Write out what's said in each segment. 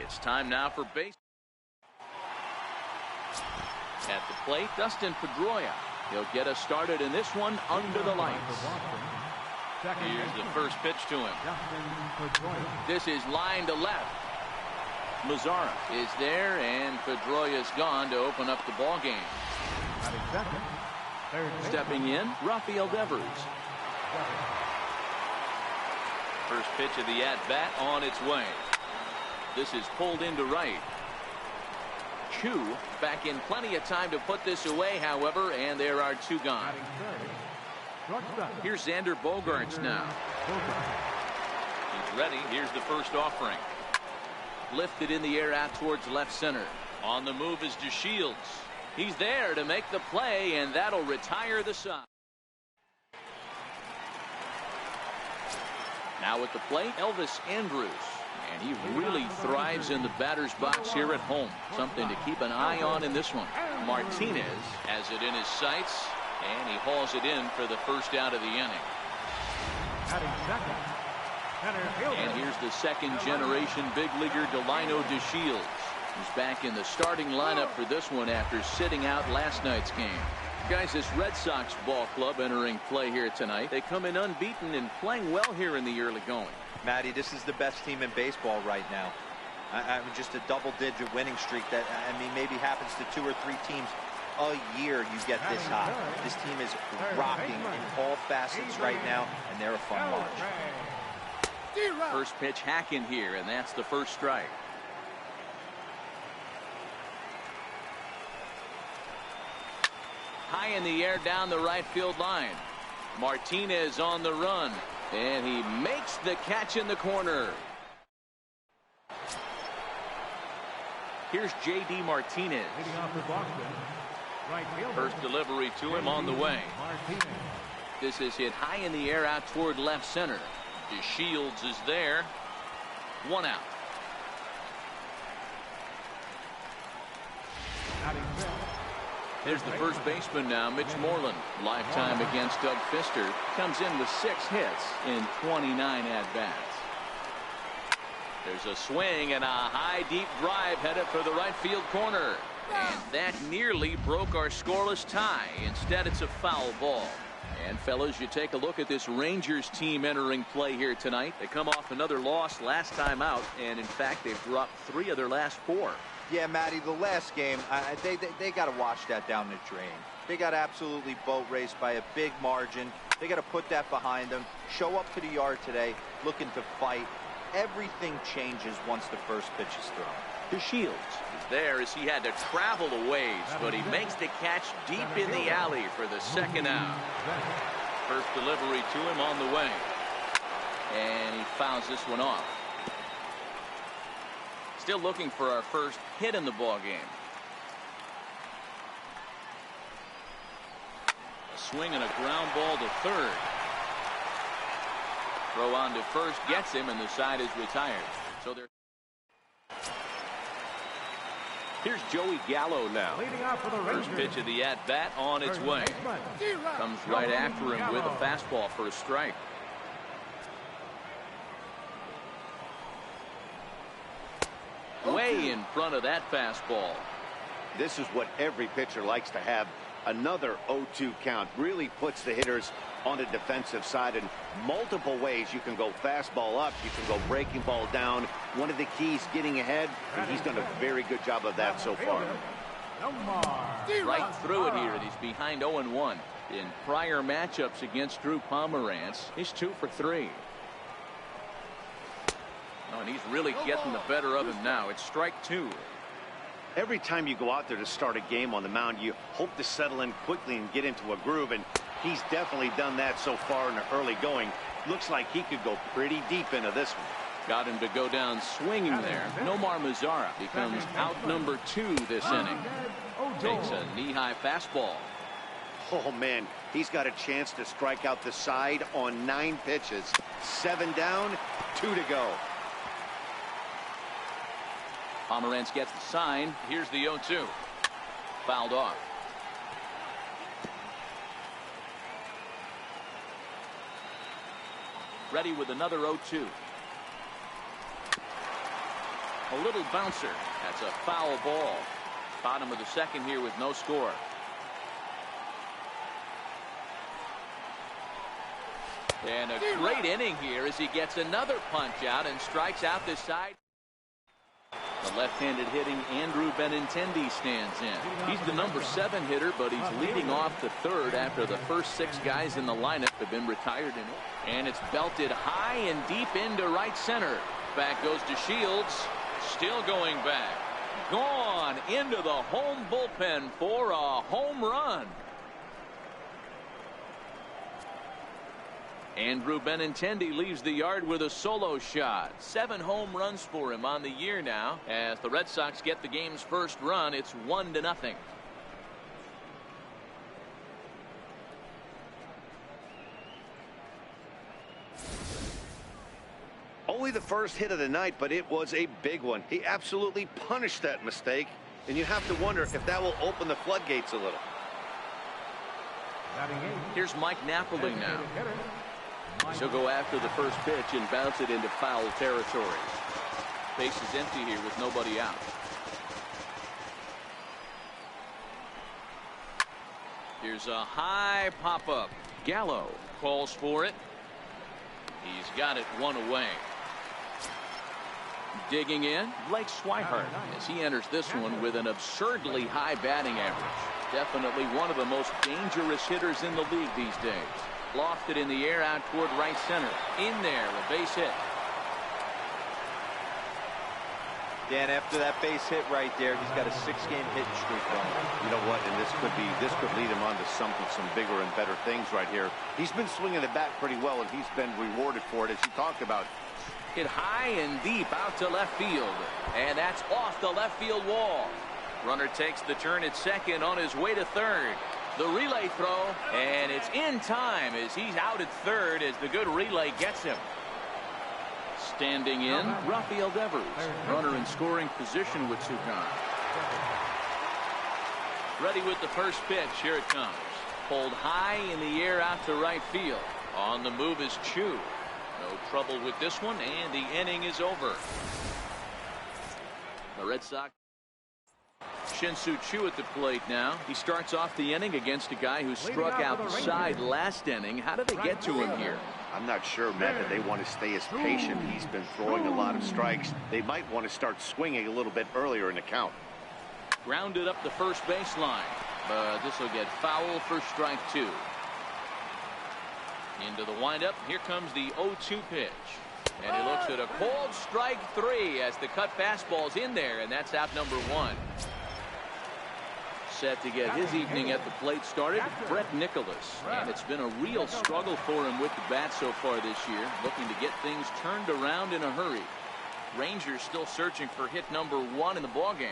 It's time now for base. At the plate, Dustin Pedroia. He'll get us started in this one under the lights. Here's the first pitch to him. This is line to left. Mazzara is there, and Pedroia's gone to open up the ball game. Stepping in, Rafael Devers. First pitch of the at-bat on its way. This is pulled into right. Chu back in plenty of time to put this away, however, and there are two gone. Here's Xander Bogaerts now. He's ready. Here's the first offering. Lifted in the air out towards left center. On the move is DeShields. He's there to make the play, and that'll retire the side. Now at the plate, Elvis Andrus. And he really thrives in the batter's box here at home. Something to keep an eye on in this one. Martinez has it in his sights, and he hauls it in for the first out of the inning. And here's the second generation big leaguer Delino DeShields. He's back in the starting lineup for this one after sitting out last night's game. Guys, this Red Sox ball club entering play here tonight. They come in unbeaten and playing well here in the early going. Matty, this is the best team in baseball right now. I mean, just a double-digit winning streak that, I mean, maybe happens to 2 or 3 teams a year you get this hot. This team is rocking in all facets right now, and they're a fun watch. First pitch hacking here, and that's the first strike. High in the air down the right field line. Martinez on the run, and he makes the catch in the corner. Here's J.D. Martinez. First delivery to him on the way. This is hit high in the air out toward left center. DeShields is there. 1 out. There's the first baseman now, Mitch Moreland. Lifetime against Doug Fister. Comes in with 6 hits in 29 at-bats. There's a swing and a high deep drive headed for the right field corner. And that nearly broke our scoreless tie. Instead, it's a foul ball. And fellas, you take a look at this Rangers team entering play here tonight. They come off another loss last time out, and in fact they've dropped 3 of their last 4. Yeah, Matty, the last game, they got to wash that down the drain. They got absolutely boat raced by a big margin. They got to put that behind them. Show up to the yard today looking to fight. Everything changes once the first pitch is thrown. DeShields is there as he had to travel a ways, but he makes the catch deep in the alley for the second out. First delivery to him on the way. And he fouls this one off. Still looking for our first hit in the ball game. A swing and a ground ball to third. Throw on to first gets him, and the side is retired. So they're. Here's Joey Gallo now. First pitch of the at-bat on its way. Comes right after him with a fastball for a strike. Way in front of that fastball. This is what every pitcher likes to have. Another 0-2 count really puts the hitters on the defensive side in multiple ways. You can go fastball up, you can go breaking ball down. One of the keys, getting ahead, and he's done a very good job of that so far. Right through it here, and he's behind 0-1. In prior matchups against Drew Pomerantz, he's 2 for 3. Oh, and he's really getting the better of him now. It's strike 2. Every time you go out there to start a game on the mound, you hope to settle in quickly and get into a groove, and he's definitely done that so far in the early going. Looks like he could go pretty deep into this one. Got him to go down swinging there. Nomar Mazzara becomes out number 2 this inning. Takes a knee-high fastball. Oh, man, he's got a chance to strike out the side on 9 pitches. 7 down, 2 to go. Pomerantz gets the sign. Here's the 0-2. Fouled off. Ready with another 0-2. A little bouncer. That's a foul ball. Bottom of the second here with no score. And a great inning here as he gets another punch out and strikes out this side. The left-handed hitting Andrew Benintendi stands in. He's the number 7 hitter, but he's leading off the third after the first 6 guys in the lineup have been retired. And it's belted high and deep into right center. Back goes to Shields. Still going back. Gone into the home bullpen for a home run. Andrew Benintendi leaves the yard with a solo shot. 7 home runs for him on the year now. As the Red Sox get the game's first run, it's 1-0. Only the first hit of the night, but it was a big one. He absolutely punished that mistake, and you have to wonder if that will open the floodgates a little. Here's Mike Napoli now. She'll go after the first pitch and bounce it into foul territory. Base is empty here with nobody out. Here's a high pop-up. Gallo calls for it. He's got it 1 away. Digging in, Blake Swihart as he enters this one with an absurdly high batting average. Definitely one of the most dangerous hitters in the league these days. Lofted in the air out toward right center. In there, a base hit. Dan, after that base hit right there, he's got a 6-game hitting streak going. You know what? And this could lead him on to some bigger and better things right here. He's been swinging the bat pretty well, and he's been rewarded for it, as you talked about. Hit high and deep out to left field. And that's off the left field wall. Runner takes the turn at second on his way to third. The relay throw, and it's in time as he's out at third as the good relay gets him. Standing in, Rafael Devers. Runner in scoring position with 2 guys. Ready with the first pitch. Here it comes. Pulled high in the air out to right field. On the move is Chu. No trouble with this one, and the inning is over. The Red Sox. Shin-Soo Choo at the plate now. He starts off the inning against a guy who struck outside last inning. How did they get to him here? I'm not sure, Matt, that they want to stay as patient. He's been throwing a lot of strikes. They might want to start swinging a little bit earlier in the count. Grounded up the first baseline, but this will get foul for strike 2. Into the windup. Here comes the 0-2 pitch. And he looks at a cold strike 3 as the cut fastball's in there, and that's out number 1. Set to get his evening at the plate started, Brett Nicholas. And it's been a real struggle for him with the bat so far this year, looking to get things turned around in a hurry. Rangers still searching for hit number 1 in the ballgame.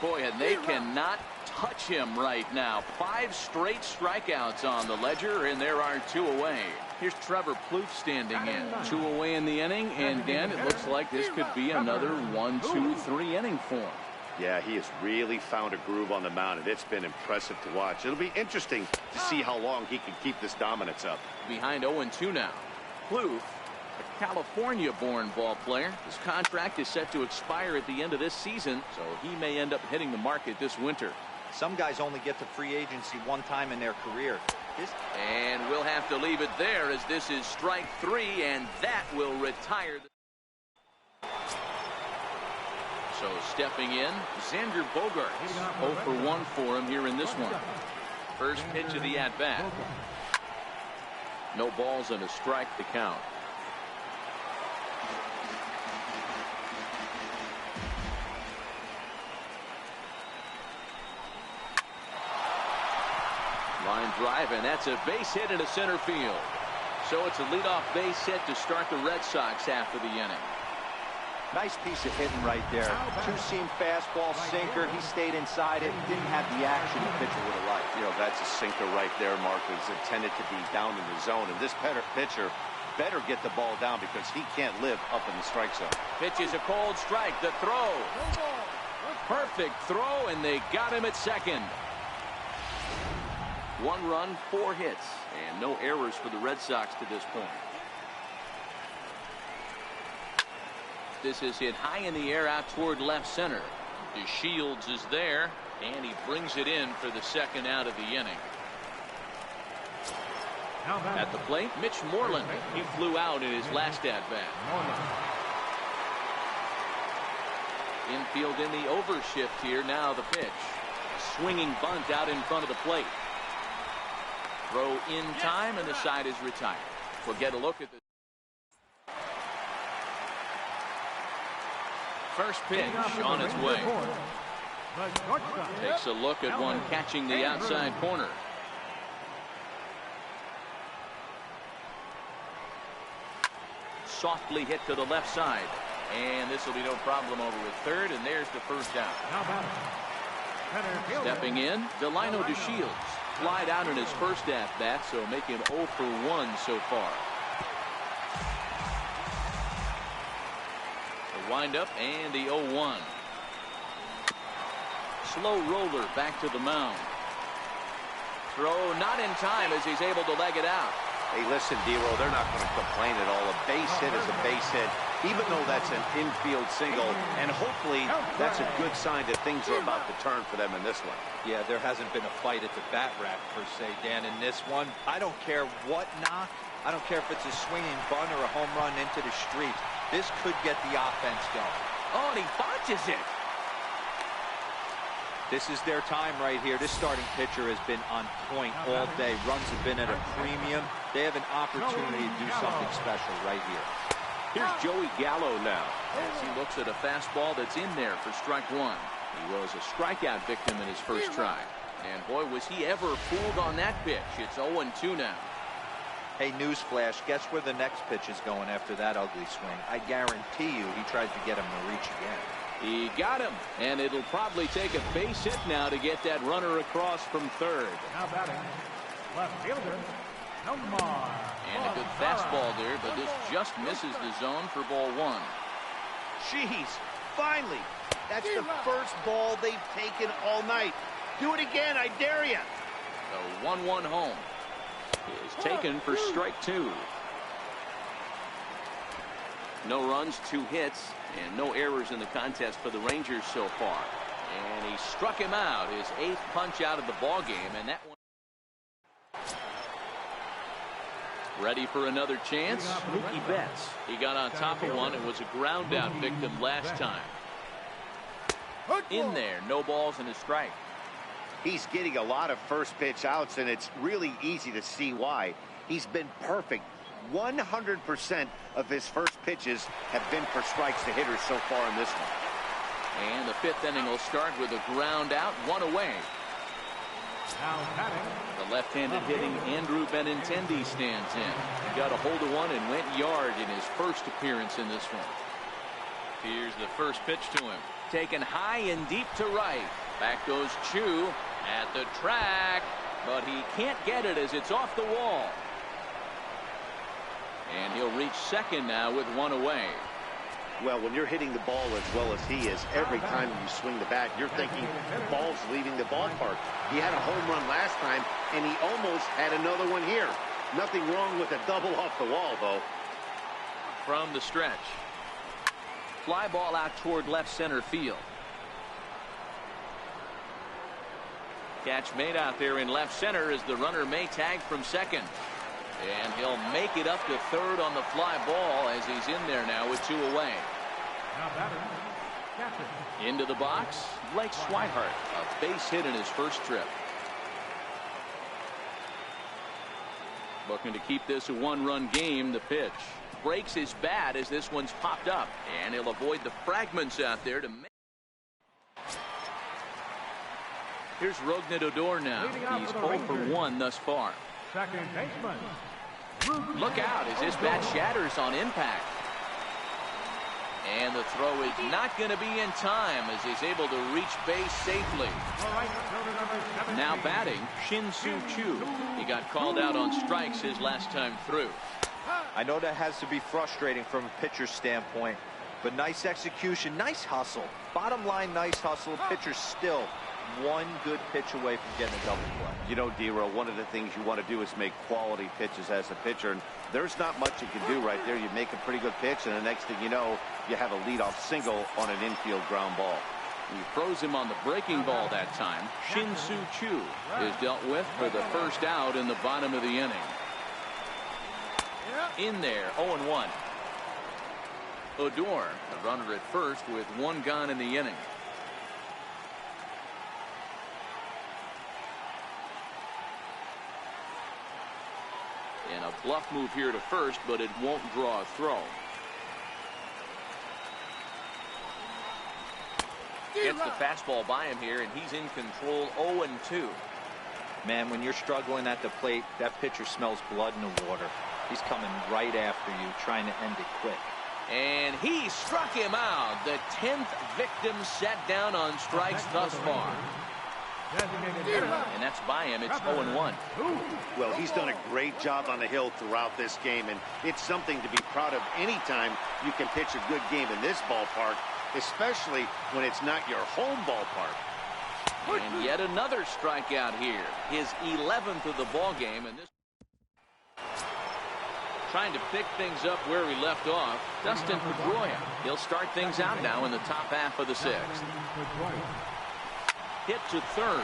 Boy, and they cannot touch him right now. 5 straight strikeouts on the ledger, and there are 2 away. Here's Trevor Plouffe standing in. 2 away in the inning, and Dan, it looks like this could be another 1, 2, 3 inning for him. Yeah, he has really found a groove on the mound, and it's been impressive to watch. It'll be interesting to see how long he can keep this dominance up. Behind 0-2 now. Plouffe, a California-born ball player. His contract is set to expire at the end of this season, so he may end up hitting the market this winter. Some guys only get to free agency 1 time in their career. And we'll have to leave it there as this is strike 3, and that will retire. So stepping in, Xander Bogaerts. 0 for 1 for him here in this one. First pitch of the at-bat. No balls and a strike to count. Line drive, and that's a base hit into center field. So it's a leadoff base hit to start the Red Sox after the inning. Nice piece of hitting right there. 2-seam fastball, sinker. He stayed inside it. Didn't have the action the pitcher would have liked. You know, that's a sinker right there, Mark. It's intended to be down in the zone. And this pitcher better get the ball down because he can't live up in the strike zone. Pitch is a cold strike. The throw. Perfect throw, and they got him at second. 1 run, 4 hits, and no errors for the Red Sox to this point. This is hit high in the air out toward left center. DeShields is there, and he brings it in for the 2nd out of the inning. At the plate, Mitch Moreland. He flew out in his last at-bat. Infield in the overshift here. Now the pitch. Swinging bunt out in front of the plate. Throw in time, and the side is retired. We'll get a look at the first pitch on its way. Takes a look at one catching the outside corner. Softly hit to the left side. And this will be no problem over at third, and there's the 1st down. Stepping in, Delino DeShields. Flied out in his first at-bat, so make him 0 for 1 so far. The windup and the 0-1. Slow roller back to the mound. Throw not in time as he's able to leg it out. Hey, listen, Dero, they're not going to complain at all. A base hit is a base hit, even though that's an infield single. And hopefully that's a good sign that things are about to turn for them in this one. Yeah, there hasn't been a fight at the bat rack, per se, Dan, in this one. I don't care what knock. I don't care if it's a swinging bunt or a home run into the street. This could get the offense going. Oh, and he botches it. This is their time right here. This starting pitcher has been on point all day. Runs have been at a premium. They have an opportunity to do something special right here. Here's Joey Gallo now as he looks at a fastball that's in there for strike 1. He was a strikeout victim in his first try. And boy, was he ever fooled on that pitch. It's 0-2 now. Hey, newsflash, guess where the next pitch is going after that ugly swing? I guarantee you he tries to get him to reach again. He got him, and it'll probably take a base hit now to get that runner across from third. Now batting, left fielder, Nomar. And a good fastball there, but this just misses the zone for ball 1. Jeez, finally. That's the first ball they've taken all night. Do it again, I dare you. The 1-1 home is taken for strike 2. No runs, 2 hits, and no errors in the contest for the Rangers so far. And he struck him out, his 8th punch out of the ball game, and that one. Ready for another chance? Mookie Betts. He got on top of one and was a ground out victim last time. In there, no balls and a strike. He's getting a lot of first pitch outs, and it's really easy to see why. He's been perfect. 100% of his first pitches have been for strikes to hitters so far in this one. And the 5th inning will start with a ground out, 1 away. Now batting, the left-handed hitting Andrew Benintendi stands in. He got a hold of one and went yard in his first appearance in this one. Here's the first pitch to him. Taken high and deep to right. Back goes Chu at the track, but he can't get it as it's off the wall. And he'll reach second now with 1 away. Well, when you're hitting the ball as well as he is, every time you swing the bat, you're thinking the ball's leaving the ballpark. He had a home run last time, and he almost had another one here. Nothing wrong with a double off the wall, though. From the stretch. Fly ball out toward left center field. Catch made out there in left center as the runner may tag from second. And he'll make it up to third on the fly ball as he's in there now with 2 away. now batting, catcher. Into the box, Blake Swihart, a base hit in his first trip. Looking to keep this a 1-run game. The pitch breaks his bat as this one's popped up, and he'll avoid the fragments out there to make. Here's Rougned Odor now. He's 0 for 1 thus far. Second baseman. Look out as his bat shatters on impact. And the throw is not going to be in time as he's able to reach base safely. Now batting, Shin-Soo Choo. He got called out on strikes his last time through. I know that has to be frustrating from a pitcher's standpoint, but nice execution, nice hustle. Bottom line, nice hustle. Pitcher still one good pitch away from getting a double play. You know, D-Row, one of the things you want to do is make quality pitches as a pitcher, and there's not much you can do right there. You make a pretty good pitch, and the next thing you know, you have a leadoff single on an infield ground ball. He throws him on the breaking ball that time. Shin-Soo Choo is dealt with for the first out in the bottom of the inning. In there, 0-1. Odor, a runner at first with one gone in the inning. And a bluff move here to first, but it won't draw a throw. Gets the fastball by him here, and he's in control. 0-2. Man, when you're struggling at the plate, that pitcher smells blood in the water. He's coming right after you, trying to end it quick. And he struck him out. The 10th victim set down on strikes thus far. And that's by him. It's 0-1. Well, he's done a great job on the hill throughout this game, and it's something to be proud of anytime you can pitch a good game in this ballpark, especially when it's not your home ballpark. And yet another strikeout here. His 11th of the ball game, and this trying to pick things up where he left off. Dustin Pedroia. He'll start things out now in the top half of the sixth. Hit to third.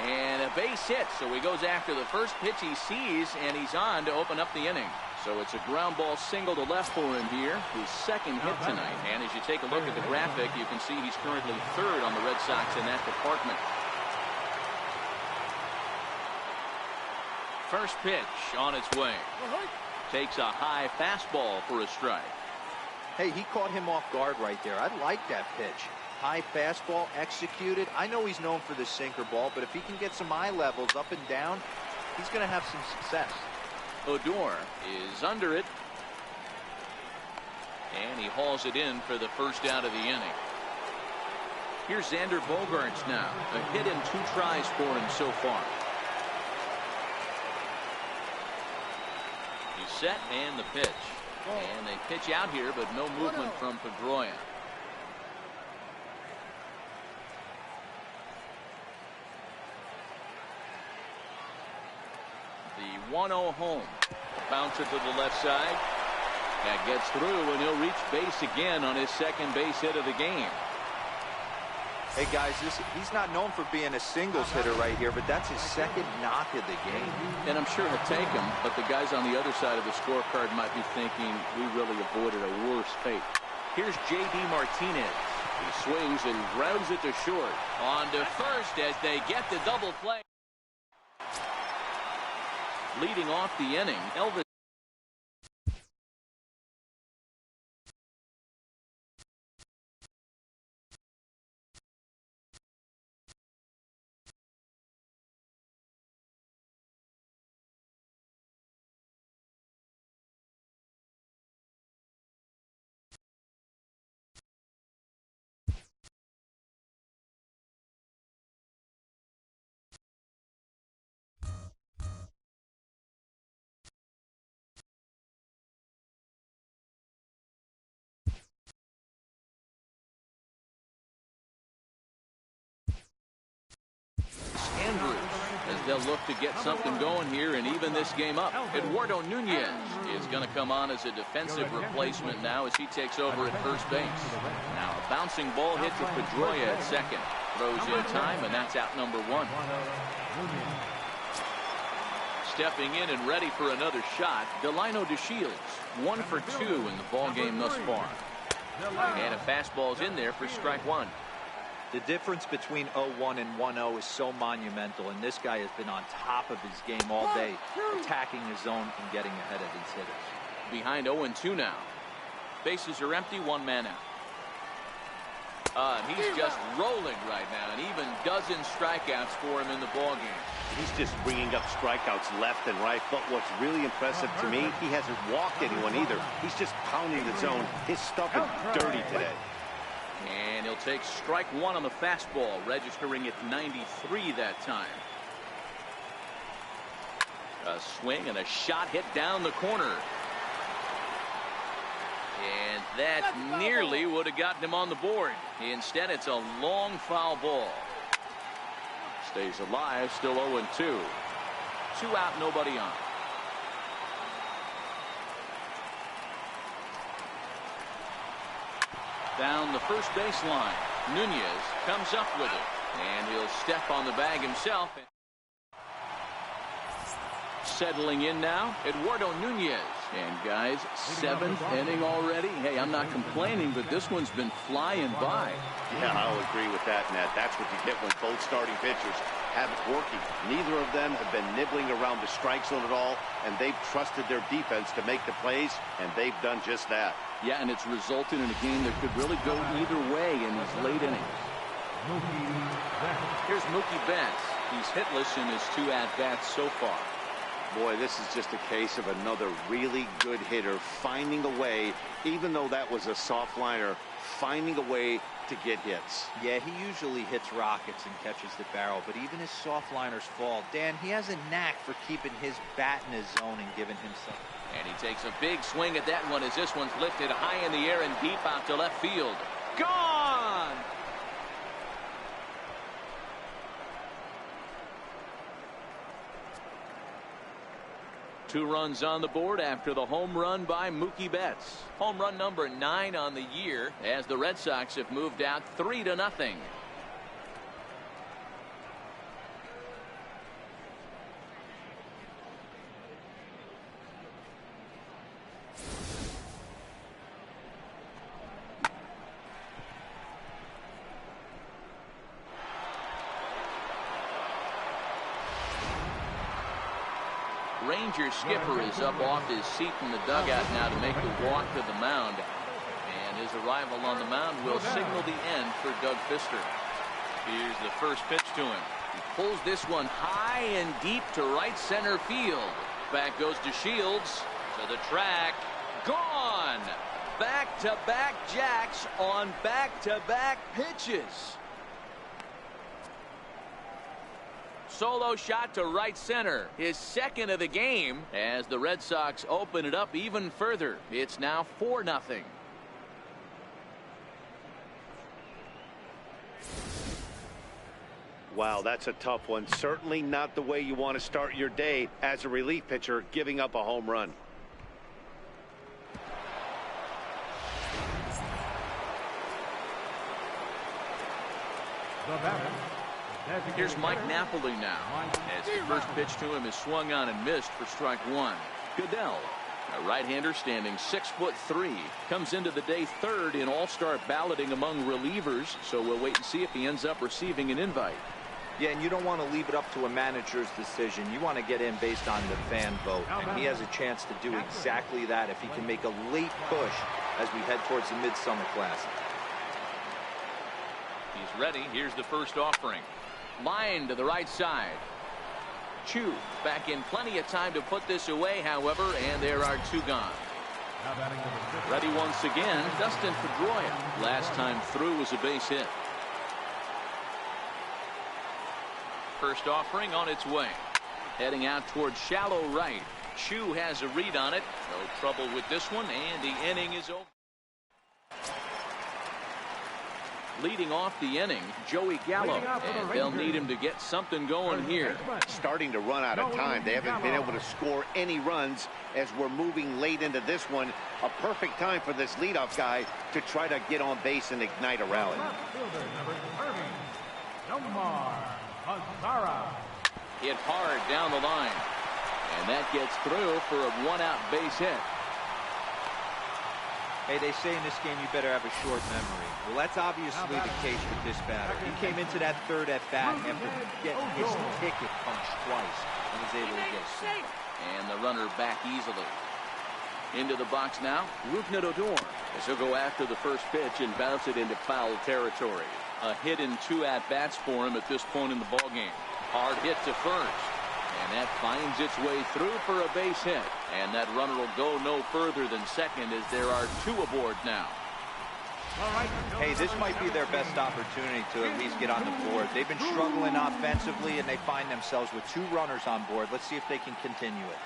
And a base hit, so he goes after the first pitch he sees, and he's on to open up the inning. So it's a ground ball single to left for him here, his second hit tonight. And as you take a look at the graphic, you can see he's currently third on the Red Sox in that department. First pitch on its way. Takes a high fastball for a strike. Hey, he caught him off guard right there. I like that pitch. High fastball executed. I know he's known for the sinker ball, but if he can get some eye levels up and down, he's going to have some success. Odor is under it. And he hauls it in for the first out of the inning. Here's Xander Bogaerts now. A hit in 2 tries for him so far. He's set and the pitch. And they pitch out here, but no movement from Pedroia. The 1-0 home. Bouncer to the left side. That gets through, and he'll reach base again on his second base hit of the game. Hey guys, he's not known for being a singles hitter right here, but that's his second knock of the game. And I'm sure he'll take him, but the guys on the other side of the scorecard might be thinking we really avoided a worse fate. Here's J.D. Martinez. He swings and grounds it to short. On to first as they get the double play. Leading off the inning, Elvis. As they'll look to get something going here and even this game up. Eduardo Nunez is going to come on as a defensive replacement now as he takes over at first base. Now a bouncing ball hit to Pedroia at second. Throws in time, and that's out number 1. Stepping in and ready for another shot, Delino DeShields. 1 for 2 in the ball game thus far. And a fastball's in there for strike 1. The difference between 0-1 and 1-0 is so monumental, and this guy has been on top of his game all day, attacking his zone and getting ahead of these hitters. Behind 0-2 now. Bases are empty, 1 man out. He's just rolling right now, and even dozen strikeouts for him in the ballgame. He's just bringing up strikeouts left and right, but what's really impressive to me, he hasn't walked anyone either. He's just pounding the zone. His stuff is dirty today. And he'll take strike 1 on the fastball, registering at 93 that time. A swing and a shot hit down the corner. And that nearly would have gotten him on the board. Instead, it's a long foul ball. Stays alive, still 0-2. 2 out, nobody on. Down the first baseline. Nunez comes up with it. And he'll step on the bag himself. Settling in now, Eduardo Nunez. And guys, 7th inning already. Hey, I'm not complaining, but this one's been flying by. Yeah, I'll agree with that, Nat. That's what you get when both starting pitchers have it working. Neither of them have been nibbling around the strike zone at all, and they've trusted their defense to make the plays, and they've done just that. Yeah, and it's resulted in a game that could really go either way in these late innings. Here's Mookie Betts. He's hitless in his 2 at-bats so far. Boy, this is just a case of another really good hitter finding a way, even though that was a soft liner, finding a way to get hits. Yeah, he usually hits rockets and catches the barrel, but even his soft liners fall. Dan, he has a knack for keeping his bat in his zone and giving himself. And he takes a big swing at that one as this one's lifted high in the air and deep out to left field. Gone! Two runs on the board after the home run by Mookie Betts. Home run number 9 on the year as the Red Sox have moved out 3-0. Ranger skipper is up off his seat in the dugout now to make the walk to the mound. And his arrival on the mound will signal the end for Doug Fister. Here's the first pitch to him. He pulls this one high and deep to right center field. Back goes to Shields. To the track. Gone! Back-to-back jacks on back-to-back pitches. Solo shot to right center, his 2nd of the game, as the Red Sox open it up even further. It's now 4-0. Wow, that's a tough one. Certainly not the way you want to start your day as a relief pitcher, giving up a home run. Here's Mike Napoli now, as the first pitch to him is swung on and missed for strike 1. Goodell, a right-hander standing 6'3", comes into the day 3rd in all-star balloting among relievers, so we'll wait and see if he ends up receiving an invite. Yeah, and you don't want to leave it up to a manager's decision. You want to get in based on the fan vote, and he has a chance to do exactly that if he can make a late push as we head towards the Midsummer Classic. He's ready. Here's the first offering. Line to the right side. Chu back in plenty of time to put this away, however, and there are 2 gone. Ready once again, Dustin Pedroia. Last time through was a base hit. First offering on its way. Heading out towards shallow right. Chu has a read on it. No trouble with this one, and the inning is over. Leading off the inning, Joey Gallo, and they'll need him to get something going here. Starting to run out of time. They haven't been able to score any runs as we're moving late into this one. A perfect time for this leadoff guy to try to get on base and ignite a rally. Hit hard down the line, and that gets through for a 1-out base hit. Hey, they say in this game you better have a short memory. Well, that's obviously the case with this batter. He came into that 3rd at bat after getting his ticket punched twice and was able to get it. And the runner back easily. Into the box now, Rougned Odor, as he'll go after the first pitch and bounce it into foul territory. A hit in 2 at-bats for him at this point in the ballgame. Hard hit to first. And that finds its way through for a base hit. And that runner will go no further than second as there are 2 aboard now. Hey, this might be their best opportunity to at least get on the board. They've been struggling offensively, and they find themselves with 2 runners on board. Let's see if they can continue it.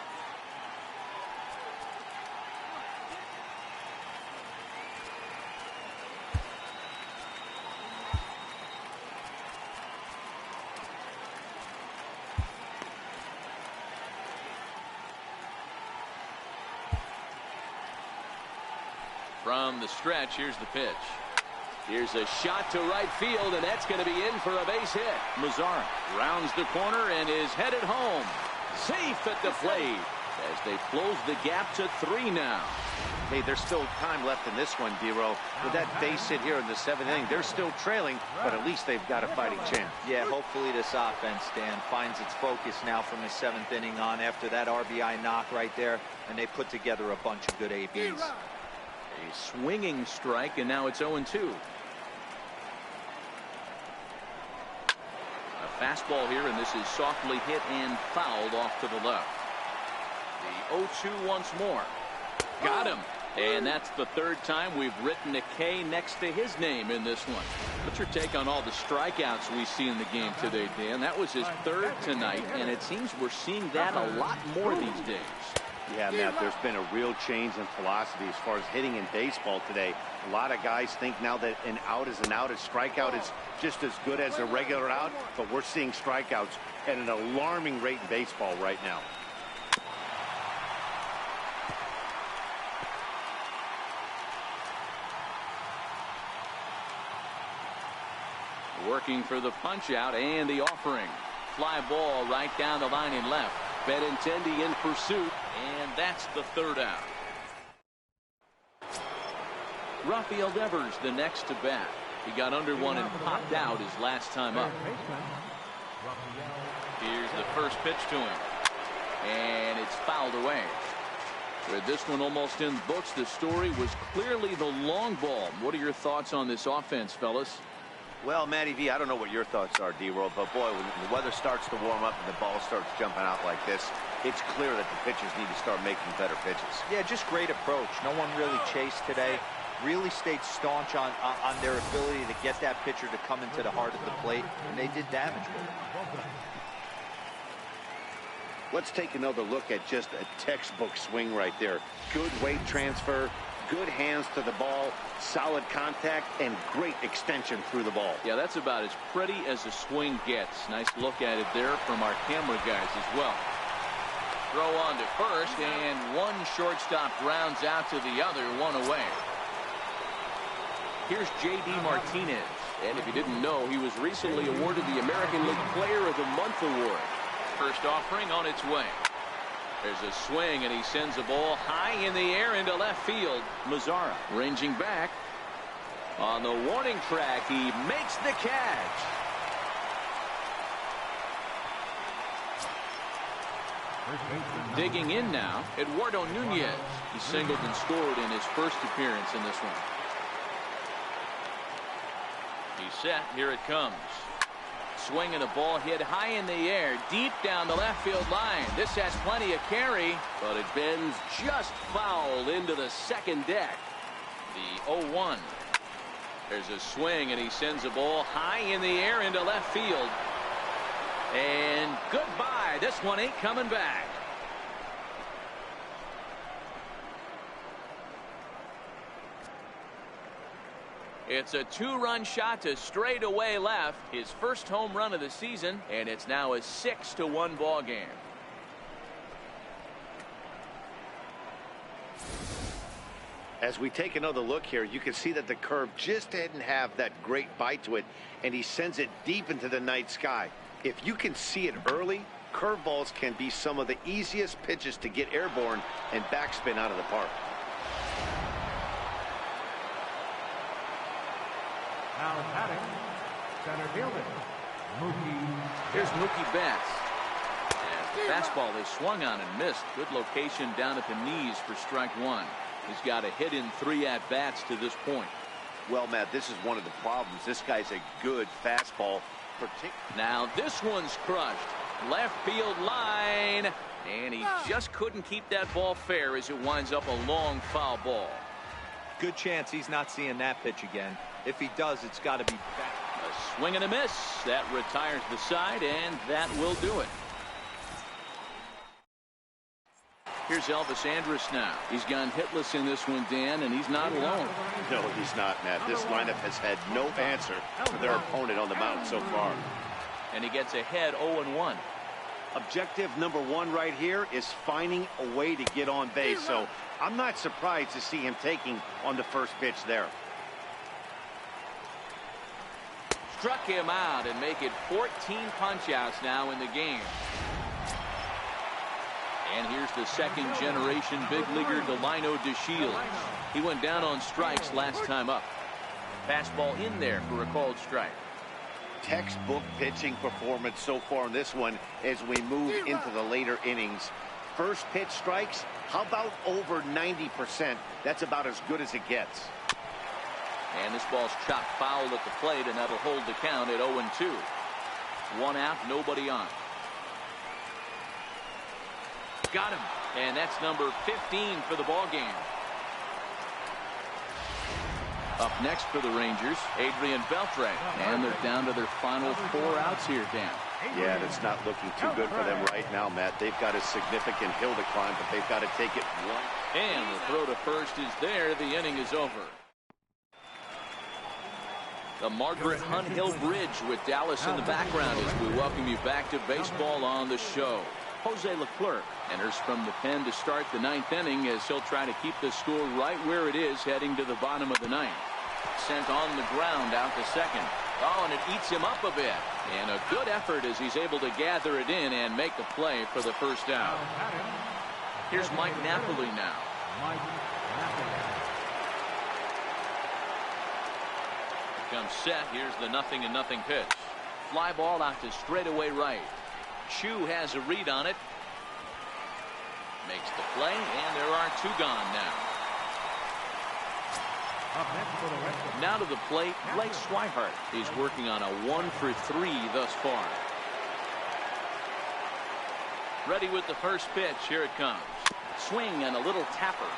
From the stretch, here's the pitch. Here's a shot to right field, and that's going to be in for a base hit. Mazzara rounds the corner and is headed home. Safe at the plate as they close the gap to 3 now. Hey, there's still time left in this one, D-Row. With that base hit here in the 7th inning, they're still trailing, but at least they've got a fighting chance. Yeah, hopefully this offense, Dan, finds its focus now from the 7th inning on after that RBI knock right there, and they put together a bunch of good ABs. A swinging strike, and now it's 0-2. A fastball here, and this is softly hit and fouled off to the left. The 0-2 once more. Got him. And that's the 3rd time we've written a K next to his name in this one. What's your take on all the strikeouts we see in the game today, Dan? That was his 3rd tonight, and it seems we're seeing that a lot more these days. Yeah, Matt, there's been a real change in philosophy as far as hitting in baseball today. A lot of guys think now that an out is an out, a strikeout is just as good as a regular out, but we're seeing strikeouts at an alarming rate in baseball right now. Working for the punch out and the offering. Fly ball right down the line and left. Benintendi in pursuit, and that's the 3rd out. Rafael Devers the next to bat. He got under one and popped out his last time up. Here's the first pitch to him, and it's fouled away. With this one almost in the books, the story was clearly the long ball. What are your thoughts on this offense, fellas? Well, Matty V, I don't know what your thoughts are, D-Roll, but boy, when the weather starts to warm up and the ball starts jumping out like this, it's clear that the pitchers need to start making better pitches. Yeah, just great approach. No one really chased today. Really stayed staunch on their ability to get that pitcher to come into the heart of the plate, and they did damage with it. Let's take another look at just a textbook swing right there. Good weight transfer, good hands to the ball, solid contact, and great extension through the ball. Yeah, that's about as pretty as a swing gets. Nice look at it there from our camera guys as well. Throw on to first, and one shortstop grounds out to the other, one away. Here's J.D. Martinez, and if you didn't know, he was recently awarded the American League Player of the Month award. First offering on its way. There's a swing, and he sends a ball high in the air into left field. Mazzara ranging back. On the warning track, he makes the catch. Digging in now, Eduardo Nunez. He singled and scored in his first appearance in this one. He's set. Here it comes. Swing and a ball hit high in the air, deep down the left field line. This has plenty of carry, but it bends just foul into the second deck. The 0-1. There's a swing, and he sends a ball high in the air into left field. And goodbye. This one ain't coming back. It's a 2-run shot to straightaway left, his first home run of the season, and it's now a 6-1 ball game. As we take another look here, you can see that the curve just didn't have that great bite to it, and he sends it deep into the night sky. If you can see it early, curveballs can be some of the easiest pitches to get airborne and backspin out of the park. Now batting, center fielder, Mookie. Here's Mookie Betts. And the fastball they swung on and missed. Good location down at the knees for strike one. He's got a hit in 3 at-bats to this point. Well, Matt, this is one of the problems. This guy's a good fastball. Now this one's crushed. Left field line. And he just couldn't keep that ball fair as it winds up a long foul ball. Good chance he's not seeing that pitch again. If he does, it's got to be back. A swing and a miss. That retires the side, and that will do it. Here's Elvis Andrus now. He's gone hitless in this one, Dan, and he's not alone. No, he's not, Matt. This lineup has had no answer for their opponent on the mound so far. And he gets ahead 0-1. Objective number one right here is finding a way to get on base. So I'm not surprised to see him taking on the first pitch there. Struck him out and make it 14 punch-outs now in the game. And here's the second-generation big leaguer Delino DeShields. He went down on strikes last time up. Fastball in there for a called strike. Textbook pitching performance so far in this one as we move into the later innings. First pitch strikes, how about over 90%? That's about as good as it gets. And this ball's chopped foul at the plate, and that'll hold the count at 0-2. One out, nobody on. Got him. And that's number 15 for the ball game. Up next for the Rangers, Adrian Beltre. And they're down to their final 4 outs here, Dan. Yeah, and it's not looking too good for them right now, Matt. They've got a significant hill to climb, but they've got to take it one. And the throw to first is there. The inning is over. The Margaret Hunt Hill Bridge with Dallas in the background as we welcome you back to Baseball on the Show. Jose Leclerc enters from the pen to start the 9th inning as he'll try to keep the score right where it is heading to the bottom of the 9th. Sent on the ground out to second. Oh, and it eats him up a bit. And a good effort as he's able to gather it in and make the play for the first out. Here's Mike Napoli now. Comes set. Here's the 0-0 pitch. Fly ball out to straightaway right. Chu has a read on it. Makes the play, and there are 2 gone now. Now to the plate, Blake Swihart. He's working on a 1-for-3 thus far. Ready with the first pitch. Here it comes. Swing and a little tapper.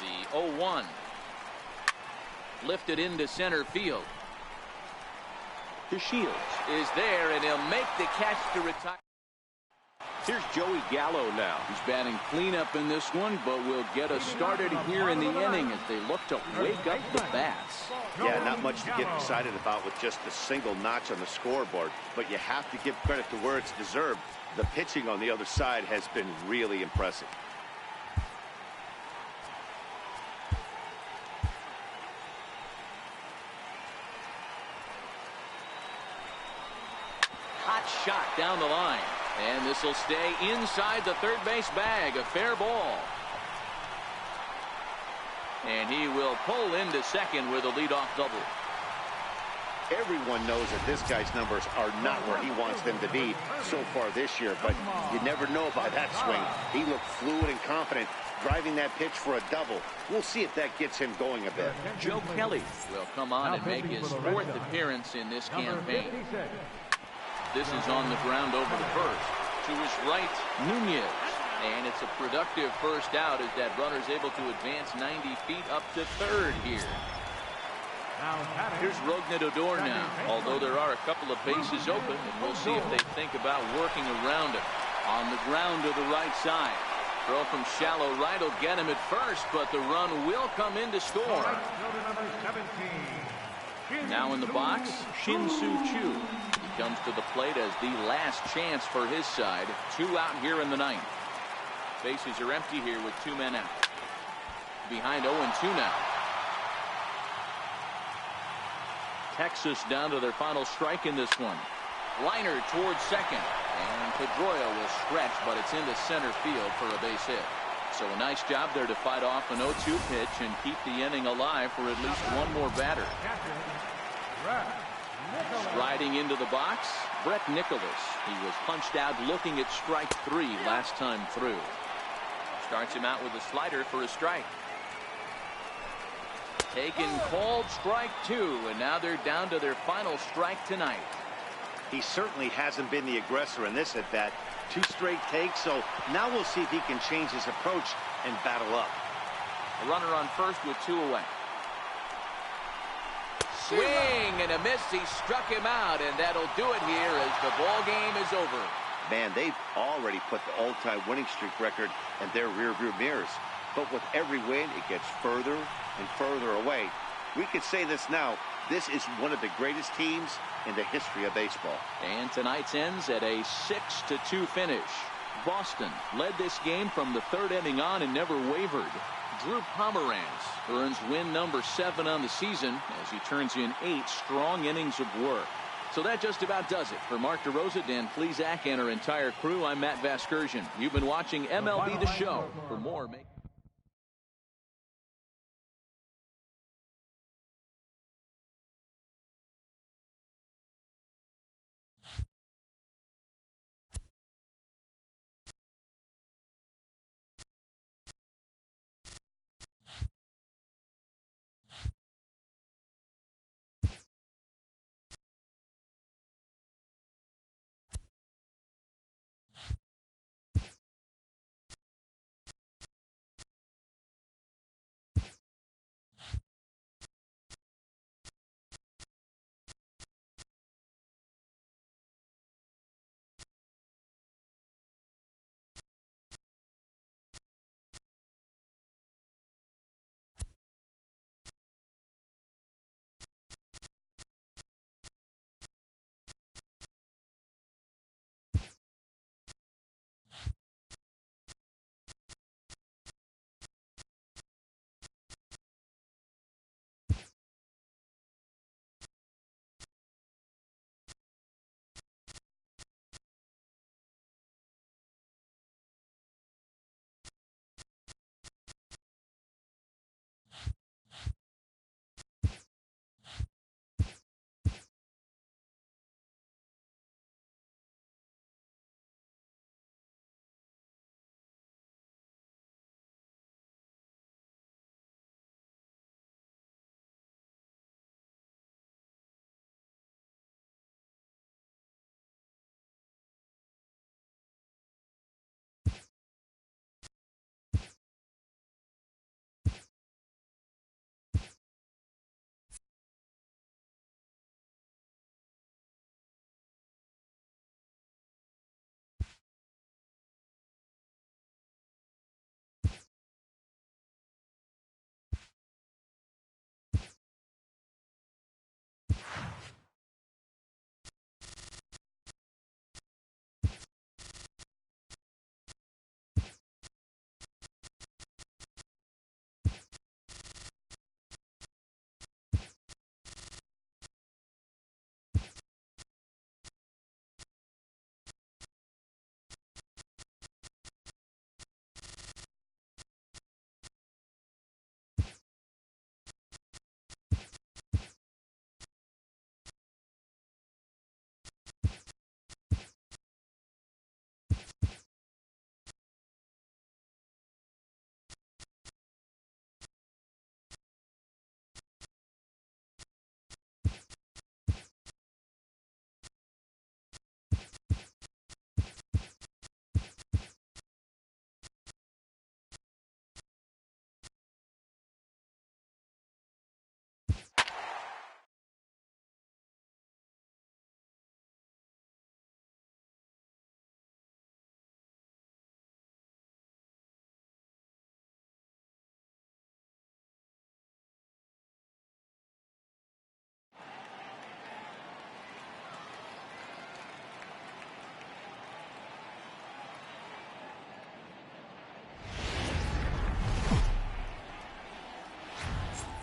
The 0-1. Lifted into center field. DeShields is there, and he'll make the catch to retire. Here's Joey Gallo now. He's batting cleanup in this one, but will get us started here in the inning as they look to wake up the bats. Yeah, not much to get excited about with just a single notch on the scoreboard, but you have to give credit to where it's deserved. The pitching on the other side has been really impressive. Hot shot down the line. And this will stay inside the third base bag. A fair ball. And he will pull into second with a leadoff double. Everyone knows that this guy's numbers are not where he wants them to be so far this year, but you never know by that swing. He looked fluid and confident, driving that pitch for a double. We'll see if that gets him going a bit. Joe Kelly will come on and make his 4th appearance in this campaign. This is on the ground over the first. To his right, Nunez. And it's a productive first out as that runner's able to advance 90 feet up to third here. Here's Rougned Odor now. Although there are a couple of bases open, and we'll see if they think about working around it. On the ground to the right side. Throw from shallow right will get him at first, but the run will come in to score. Now in the box, Shin-Soo Choo. He comes to the plate as the last chance for his side. 2 out here in the 9th. Bases are empty here with 2 men out. Behind 0-2 now. Texas down to their final strike in this one. Liner towards second. And Pedroia will stretch, but it's into center field for a base hit. So a nice job there to fight off an 0-2 pitch and keep the inning alive for at least one more batter. Striding into the box, Brett Nicholas. He was punched out looking at strike 3 last time through. Starts him out with a slider for a strike. Taken, called strike 2, and now they're down to their final strike tonight. He certainly hasn't been the aggressor in this at bat. 2 straight takes, so now we'll see if he can change his approach and battle up. A runner on first with 2 away. Swing and a miss. He struck him out, and that'll do it here as the ball game is over. Man, they've already put the all-time winning streak record in their rearview mirrors. But with every win, it gets further and further away. we could say this now. This is one of the greatest teams in the history of baseball. And tonight's ends at a 6-2 finish. Boston led this game from the third inning on and never wavered. Drew Pomeranz earns win number 7 on the season as he turns in 8 strong innings of work. So that just about does it. For Mark DeRosa, Dan Plesac, and our entire crew, I'm Matt Vasgersian. You've been watching MLB The Show. For more, make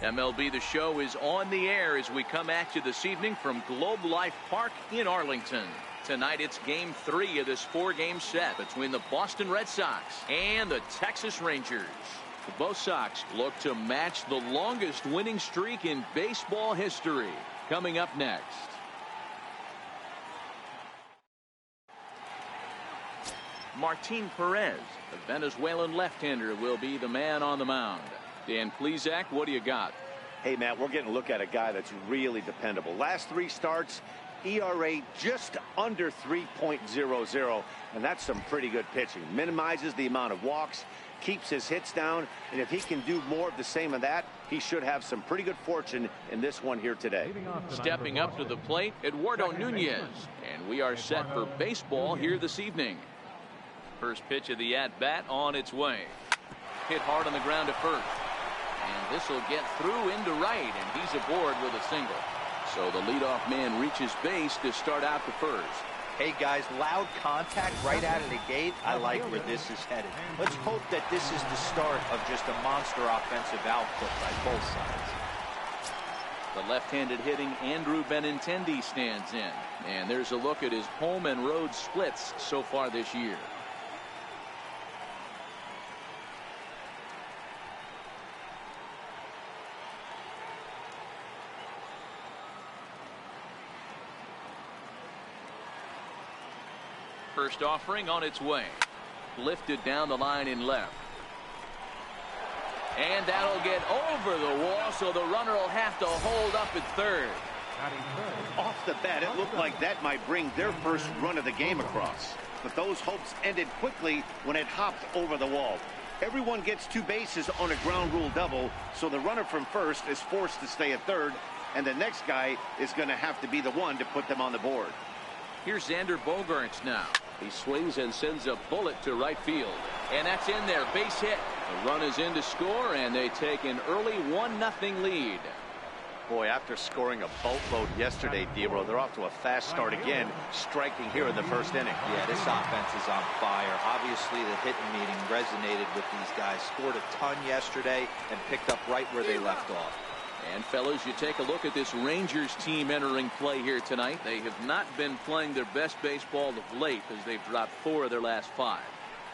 MLB The Show is on the air as we come at you this evening from Globe Life Park in Arlington. Tonight it's Game 3 of this 4-game set between the Boston Red Sox and the Texas Rangers. Both Sox look to match the longest winning streak in baseball history. Coming up next. Martin Perez, the Venezuelan left-hander, will be the man on the mound. Dan Plesac, what do you got? Hey, Matt, we're getting a look at a guy that's really dependable. Last 3 starts, ERA just under 3.00, and that's some pretty good pitching. Minimizes the amount of walks, keeps his hits down, and if he can do more of the same of that, he should have some pretty good fortune in this one here today. Stepping up to the plate, Eduardo Nunez, and we are set for baseball here this evening. First pitch of the at-bat on its way. Hit hard on the ground to first. And this will get through into right, and he's aboard with a single. So the leadoff man reaches base to start out the first. Hey guys, loud contact right out of the gate. I like where this is headed. Let's hope that this is the start of just a monster offensive output by both sides. The left-handed hitting Andrew Benintendi stands in. And there's a look at his home and road splits so far this year. First offering on its way. Lifted down the line in left. And that'll get over the wall, so the runner will have to hold up at third. Off the bat, it looked like that might bring their first run of the game across. But those hopes ended quickly when it hopped over the wall. Everyone gets 2 bases on a ground rule double, so the runner from first is forced to stay at third, and the next guy is going to have to be the one to put them on the board. Here's Xander Bogaerts now. He swings and sends a bullet to right field. And that's in there. Base hit. The run is in to score, and they take an early 1-0 lead. Boy, after scoring a boatload yesterday, Dero, they're off to a fast start again, striking here in the first inning. Yeah, this offense is on fire. Obviously, the hitting meeting resonated with these guys. Scored a ton yesterday and picked up right where they left off. And fellas, you take a look at this Rangers team entering play here tonight. They have not been playing their best baseball of late as they've dropped 4 of their last 5.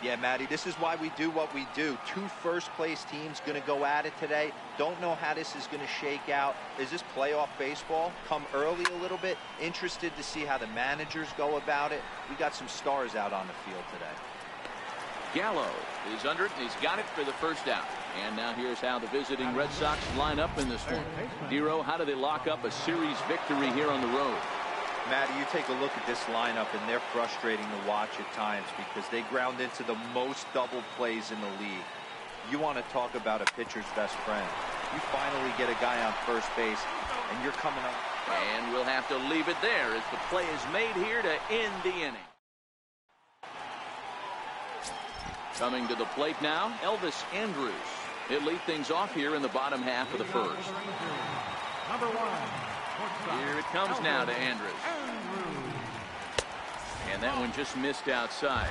Yeah, Matty, this is why we do what we do. 2 first-place teams going to go at it today. Don't know how this is going to shake out. Is this playoff baseball? Come early a little bit. Interested to see how the managers go about it. We got some stars out on the field today. Gallo is under it, and he's got it for the first out. And now here's how the visiting Red Sox line up in this one. Dero, how do they lock up a series victory here on the road? Matty, you take a look at this lineup, and they're frustrating to watch at times because they ground into the most double plays in the league. You want to talk about a pitcher's best friend. You finally get a guy on first base, and you're coming up. And we'll have to leave it there as the play is made here to end the inning. Coming to the plate now, Elvis Andrus. He'll lead things off here in the bottom half of the first. Here it comes now to Andrus. And that one just missed outside.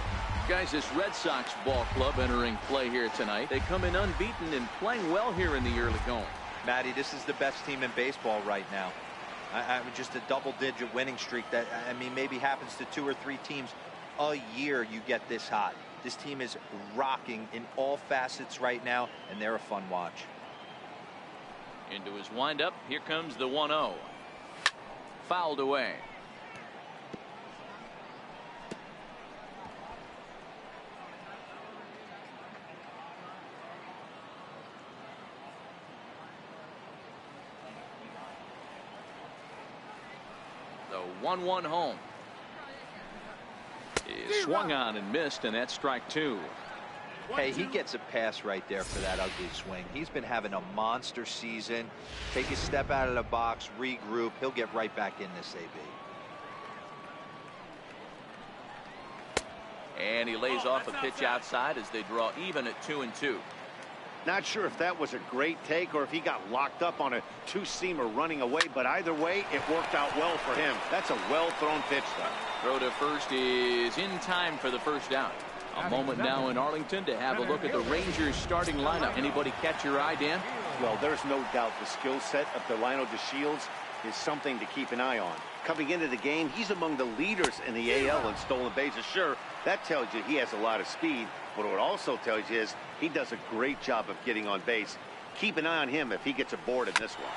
Guys, this Red Sox ball club entering play here tonight. They come in unbeaten and playing well here in the early going. Matty, this is the best team in baseball right now. Just a double-digit winning streak that, I mean, maybe happens to 2 or 3 teams a year you get this hot. This team is rocking in all facets right now, and they're a fun watch. Into his windup, here comes the 1-0. Fouled away. The 1-1 home. Is swung on and missed, and that's strike 2. Hey, he gets a pass right there for that ugly swing. He's been having a monster season. Take a step out of the box, regroup. He'll get right back in this AB. And he lays off a pitch outside as they draw even at 2-2. Not sure if that was a great take or if he got locked up on a 2-seamer running away, but either way, it worked out well for him. That's a well-thrown pitch, though. Throw to first is in time for the first out. A moment now in Arlington to have a look at the Rangers starting lineup. Anybody catch your eye, Dan? Well, there's no doubt the skill set of Delino DeShields is something to keep an eye on. Coming into the game, he's among the leaders in the AL in stolen bases. Sure, that tells you he has a lot of speed, but what it also tells you is he does a great job of getting on base. Keep an eye on him if he gets aboard in this one.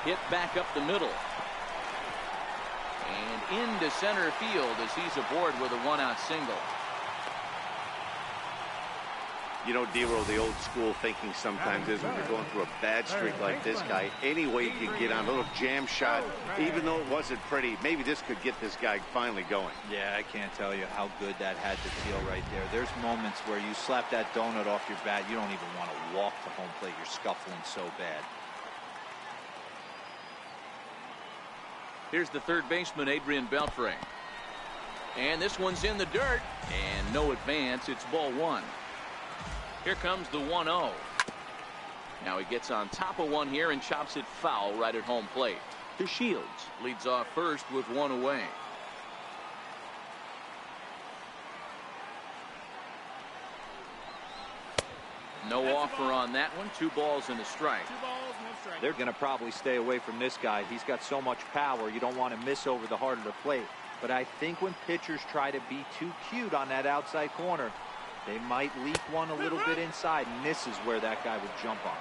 Hit back up the middle. And into center field as he's aboard with a 1-out single. You know, Dero, the old school thinking sometimes is when you're going through a bad streak like this guy, any way you can get on a little jam shot, even though it wasn't pretty, maybe this could get this guy finally going. Yeah, I can't tell you how good that had to feel right there. There's moments where you slap that donut off your bat, you don't even want to walk to home plate. You're scuffling so bad. Here's the third baseman, Adrian Beltre. And this one's in the dirt. And no advance. It's ball 1. Here comes the 1-0. Now he gets on top of one here and chops it foul right at home plate. DeShields leads off first with one away. No offer on that one. 2 balls and a strike. They're going to probably stay away from this guy. He's got so much power. You don't want to miss over the heart of the plate. But I think when pitchers try to be too cute on that outside corner, they might leak one a little bit inside, and this is where that guy would jump on.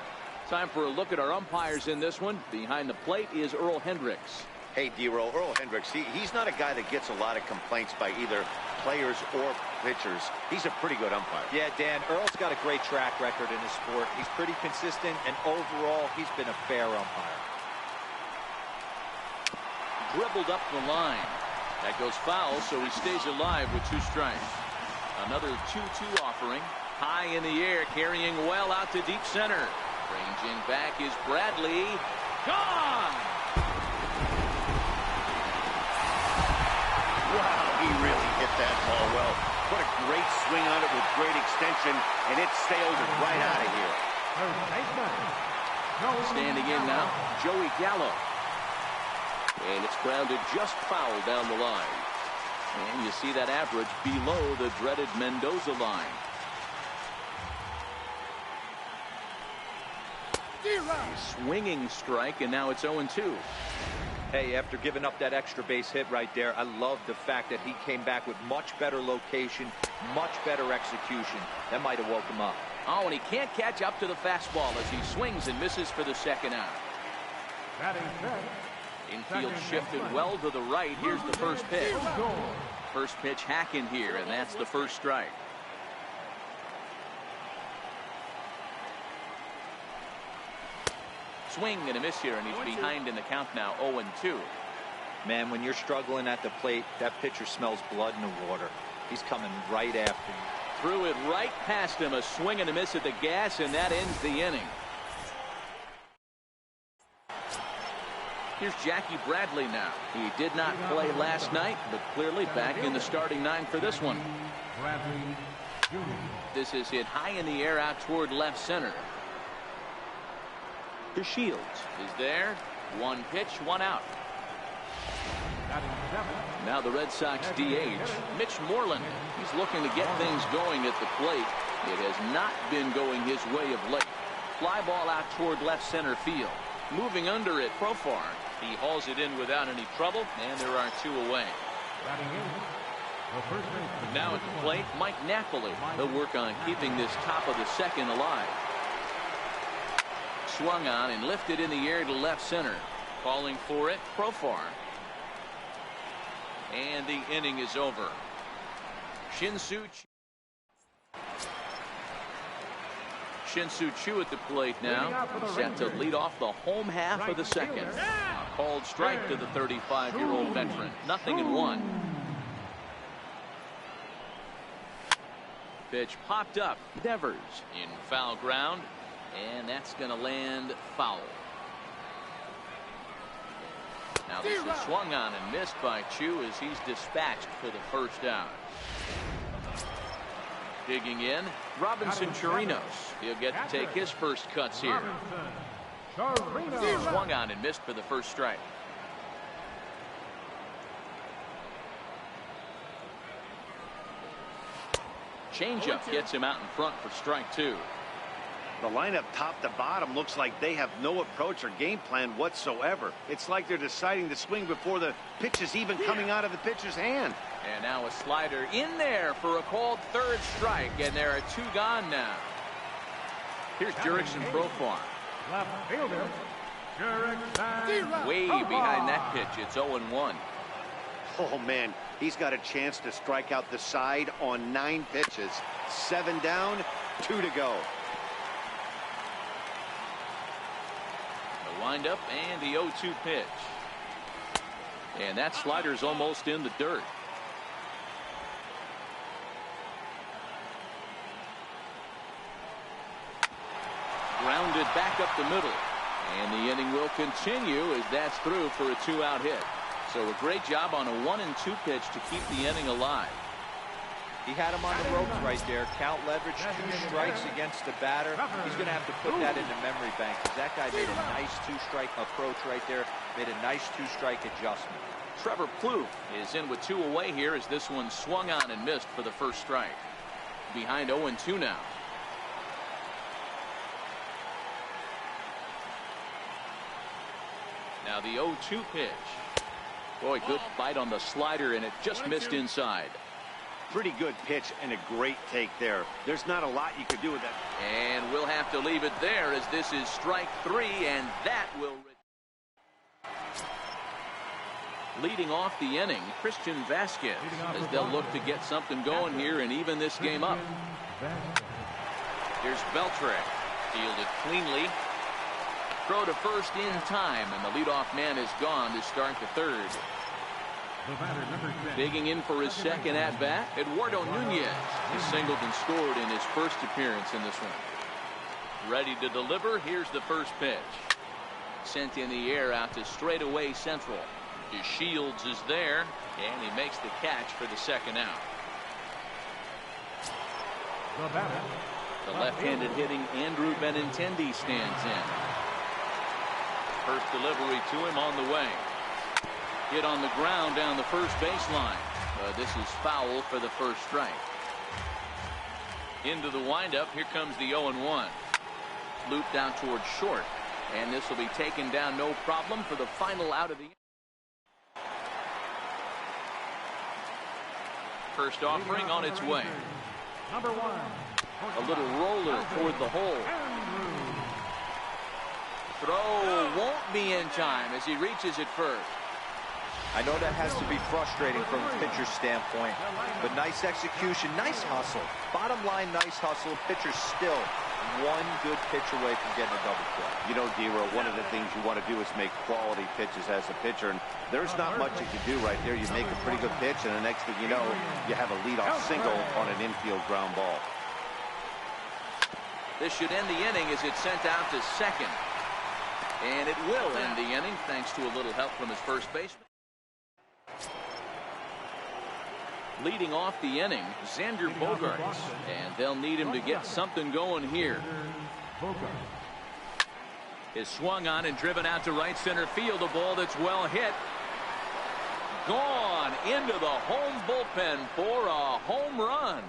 Time for a look at our umpires in this one. Behind the plate is Earl Hendricks. Hey, D-Roll, Earl Hendricks, he's not a guy that gets a lot of complaints by either players or pitchers. He's a pretty good umpire. Yeah, Dan, Earl's got a great track record in his sport. He's pretty consistent, and overall, he's been a fair umpire. Dribbled up the line. That goes foul, so he stays alive with 2 strikes. Another 2-2 offering. High in the air, carrying well out to deep center. Ranging back is Bradley. Gone! Wow, he really hit that ball well. What a great swing on it with great extension, and it sailed it right out of here. Standing in now, Joey Gallo. And it's grounded just foul down the line. And you see that average below the dreaded Mendoza line. Swinging strike, and now it's 0-2. Hey, after giving up that extra base hit right there, I love the fact that he came back with much better location, much better execution. That might have woke him up. Oh, and he can't catch up to the fastball as he swings and misses for the second out. Infield shifted well to the right. Here's the first pitch. First pitch hacking here, and that's the first strike. Swing and a miss here, and he's behind in the count now, 0-2. Man, when you're struggling at the plate, that pitcher smells blood in the water. He's coming right after you. Threw it right past him, a swing and a miss at the gas, and that ends the inning. Here's Jackie Bradley now. He did not play last night, but clearly back in the starting 9 for this one. This is hit high in the air out toward left center. DeShields is there. 1 pitch, 1 out. Now the Red Sox DH, Mitch Moreland. He's looking to get things going at the plate. It has not been going his way of late. Fly ball out toward left center field. Moving under it, Profar. He hauls it in without any trouble, and there are 2 away. Now at the plate, Mike Napoli. He'll work on keeping this top of the second alive. Swung on and lifted in the air to left center. Calling for it, Profar. And the inning is over. Shin-Soo Choo at the plate now. Set to lead off the home half of the second. A called strike to the 35-year-old veteran. 0-1. Pitch popped up. Devers in foul ground. And that's going to land foul. Now this is swung on and missed by Chu as he's dispatched for the first out. Digging in, Robinson Chirinos. He'll get to take his first cuts here. Swung on and missed for the first strike. Changeup gets him out in front for strike 2. The lineup top to bottom looks like they have no approach or game plan whatsoever. It's like they're deciding to swing before the pitch is even coming out of the pitcher's hand. And now a slider in there for a called third strike, and there are 2 gone now. Here's Jurickson Profar. Left fielder, Way behind that pitch. It's 0-1. Oh, man, he's got a chance to strike out the side on 9 pitches. 7 down, 2 to go. The windup and the 0-2 pitch. And that slider's almost in the dirt. Grounded back up the middle. And the inning will continue as that's through for a 2-out hit. So a great job on a 1-2 pitch to keep the inning alive. He had him on the ropes right there. Count leverage, 2 strikes against the batter. He's going to have to put that in the memory bank because that guy made a nice 2-strike approach right there. Made a nice 2-strike adjustment. Trevor Plouffe is in with 2 away here as this one swung on and missed for the first strike. Behind 0-2 now. Now the 0-2 pitch. Boy, good bite on the slider, and it just missed inside. Pretty good pitch and a great take there. There's not a lot you could do with that. And we'll have to leave it there as this is strike 3, and that will... Leading off the inning, Christian Vasquez, as they'll look to get something going here and even this game up. Here's Beltre, fielded cleanly. Throw to first in time, and the leadoff man is gone to start the third. Digging in for his second at-bat, Eduardo Nunez. He singled and scored in his first appearance in this one. Ready to deliver. Here's the first pitch. Sent in the air out to straightaway central. Shields is there, and he makes the catch for the second out. The left-handed hitting Andrew Benintendi stands in. First delivery to him on the way. Hit on the ground down the first baseline. This is foul for the first strike. Into the windup. Here comes the 0-1. Looped out towards short. And this will be taken down no problem for the final out of the inning. First offering on its way. A little roller toward the hole. Throw won't be in time as he reaches it first. I know that has to be frustrating from a pitcher's standpoint, but nice execution, nice hustle. Bottom line, nice hustle. Pitcher's still one good pitch away from getting a double play. You know, D-Row, one of the things you want to do is make quality pitches as a pitcher, and there's not much you can do right there. You make a pretty good pitch, and the next thing you know, you have a leadoff single on an infield ground ball. This should end the inning as it's sent out to second. And it will end the inning thanks to a little help from his first baseman. Leading off the inning, Xander Bogaerts, and they'll need him to get something going here. Is swung on and driven out to right center field. A ball that's well hit. Gone into the home bullpen for a home run.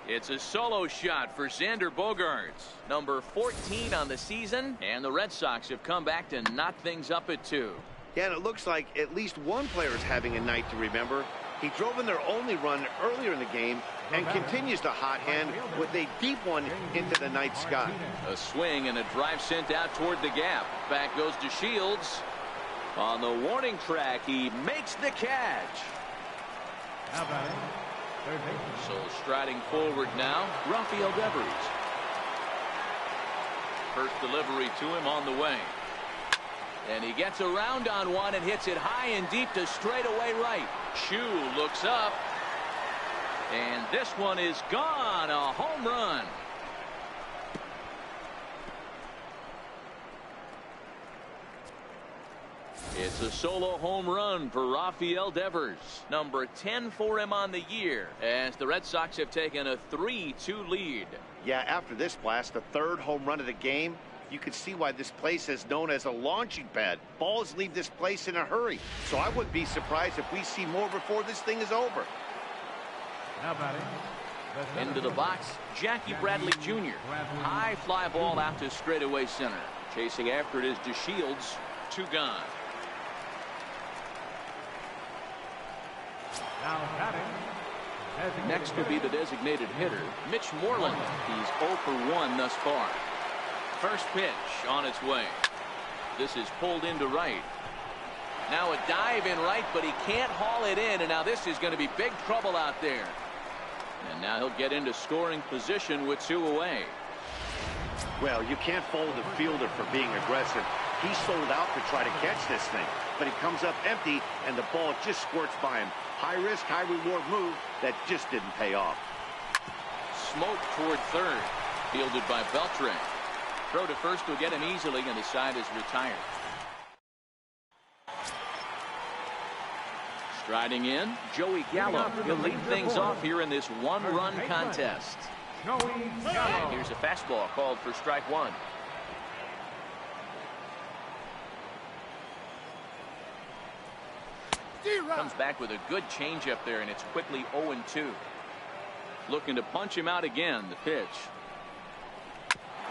It's a solo shot for Xander Bogaerts, number 14 on the season, and the Red Sox have come back to knock things up at 2. Yeah, and it looks like at least one player is having a night to remember. He drove in their only run earlier in the game and continues to hot hand with a deep one into the night sky. A swing and a drive sent out toward the gap. Back goes to Shields. On the warning track, he makes the catch. So striding forward now, Rafael Devers. First delivery to him on the way. And he gets around on one and hits it high and deep to straightaway right. Chu looks up. And this one is gone. A home run. It's a solo home run for Rafael Devers, number 10 for him on the year, as the Red Sox have taken a 3-2 lead. Yeah, after this blast, the third home run of the game, you can see why this place is known as a launching pad. Balls leave this place in a hurry, so I wouldn't be surprised if we see more before this thing is over. Into the box, Jackie Bradley Jr. High fly ball out to straightaway center. Chasing after it is DeShields. 2 gone. Next will be the designated hitter, Mitch Moreland. He's 0 for 1 thus far. First pitch on its way. This is pulled into right. Now a dive in right, but he can't haul it in, and now this is going to be big trouble out there. And now he'll get into scoring position with 2 away. Well, you can't fault the fielder for being aggressive. He sold out to try to catch this thing, but he comes up empty, and the ball just squirts by him. High risk, high reward move that just didn't pay off. Smoke toward third, fielded by Beltre. Throw to first will get him easily, and the side is retired. Striding in, Joey Gallo. He'll lead things off here in this one-run contest. And here's a fastball called for strike one. Comes back with a good changeup there, and it's quickly 0-2. Looking to punch him out again. The pitch.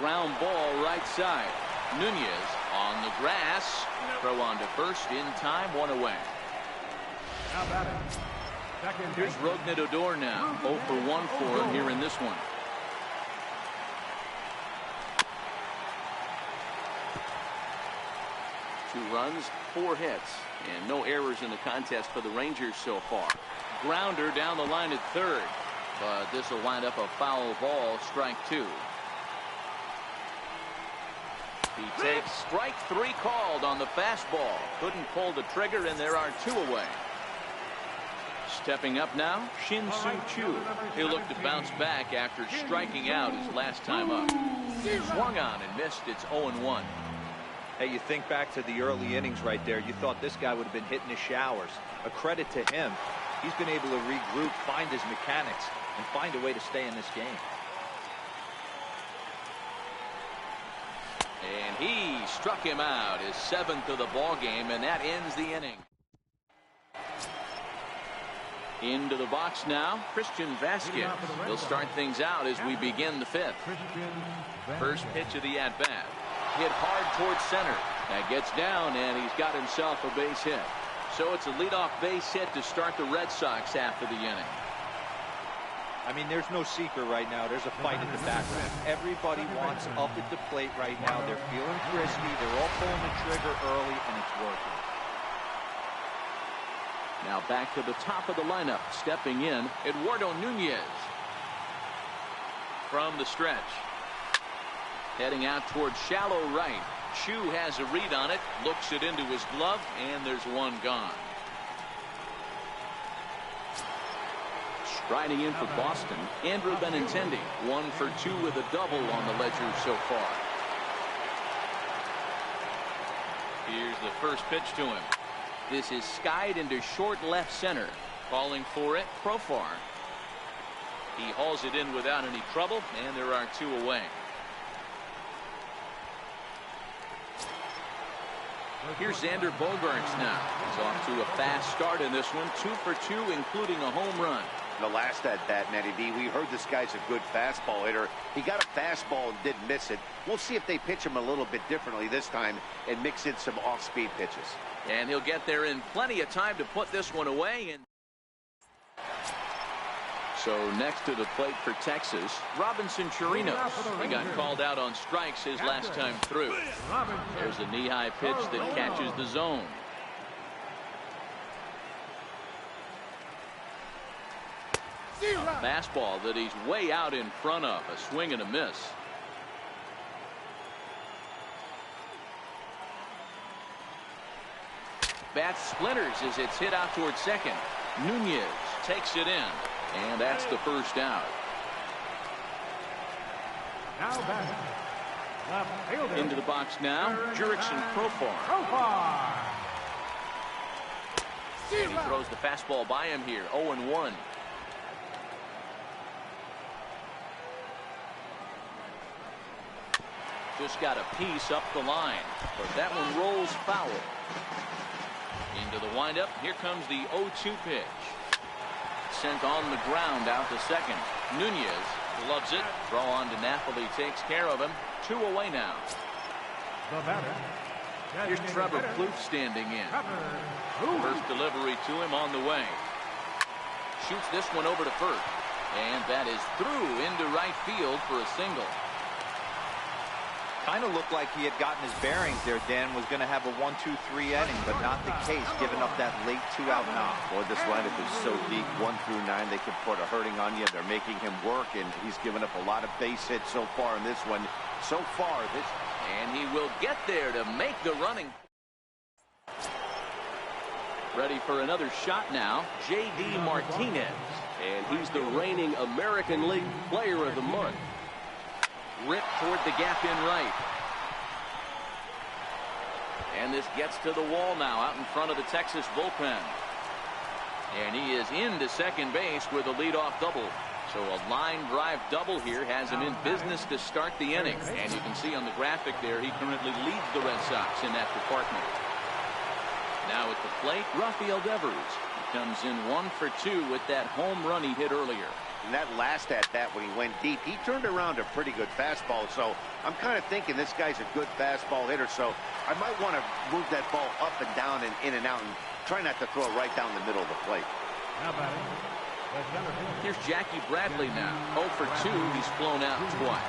Ground ball right side. Nunez on the grass. Throw on to first in time. One away. Here's Rougned Odor now. 0 for 1 for him here in this one. Two runs, 4 hits, and no errors in the contest for the Rangers so far. Grounder down the line at third, but this will wind up a foul ball, strike 2. He takes strike 3 called on the fastball. Couldn't pull the trigger, and there are 2 away. Stepping up now, Shin-Soo Choo. He'll look to bounce back after striking out his last time up. Swung on and missed. It's 0-1. Hey, you think back to the early innings right there. You thought this guy would have been hitting the showers. A credit to him. He's been able to regroup, find his mechanics, and find a way to stay in this game. And he struck him out, his 7th of the ball game, and that ends the inning. Into the box now, Christian Vasquez. He'll start things out as we begin the 5th. First pitch of the at-bat. Hit hard towards center. That gets down, and he's got himself a base hit. So it's a leadoff base hit to start the Red Sox after the inning. I mean, there's no secret right now. There's a fight in the background. Everybody wants up at the plate right now. They're feeling frisky. They're all pulling the trigger early, and it's working. Now back to the top of the lineup. Stepping in, Eduardo Nunez. From the stretch. Heading out towards shallow right. Choo has a read on it. Looks it into his glove, and there's one gone. Striding in for Boston, Andrew Benintendi. 1 for 2 with a double on the ledger so far. Here's the first pitch to him. This is skied into short left center. Calling for it, Profar. He hauls it in without any trouble, and there are 2 away. Here's Xander Bogaerts now. He's off to a fast start in this one. 2 for 2, including a home run. The last at bat, Matty B, we heard this guy's a good fastball hitter. He got a fastball and didn't miss it. We'll see if they pitch him a little bit differently this time and mix in some off-speed pitches. And he'll get there in plenty of time to put this one away. And so next to the plate for Texas, Robinson Chirinos. He got called out on strikes his last time through. There's a knee-high pitch that catches the zone. A fastball that he's way out in front of. A swing and a miss. Bat splinters as it's hit out towards second. Nunez takes it in, and that's the first out. Into the box now, Jurickson Profar. And he throws the fastball by him here, 0-1. Just got a piece up the line, but that one rolls foul. Into the windup. Here comes the 0-2 pitch. Sent on the ground out to second. Nunez gloves it. Throw on to Napoli takes care of him. 2 away now. Here's Trevor Plouffe standing in. First delivery to him on the way. Shoots this one over to first. And that is through into right field for a single. Kind of looked like he had gotten his bearings there. Dan was going to have a 1-2-3 inning, but not the case, giving up that late 2-out knock. Boy, this lineup is so deep, 1 through 9. They can put a hurting on you. They're making him work, and he's given up a lot of base hits so far in this one. So far, this. And he will get there to make the running. Ready for another shot now, J.D. Martinez. And he's the reigning American League Player of the Month. Ripped toward the gap in right. And this gets to the wall now out in front of the Texas bullpen. And he is into second base with a leadoff double. So a line drive double here has him in business to start the inning. And you can see on the graphic there, he currently leads the Red Sox in that department. Now at the plate, Rafael Devers. He comes in 1 for 2 with that home run he hit earlier. And that last at bat when he went deep, he turned around a pretty good fastball. So I'm kind of thinking this guy's a good fastball hitter. So I might want to move that ball up and down and in and out and try not to throw it right down the middle of the plate. Here's Jackie Bradley now. 0 for 2. He's flown out twice.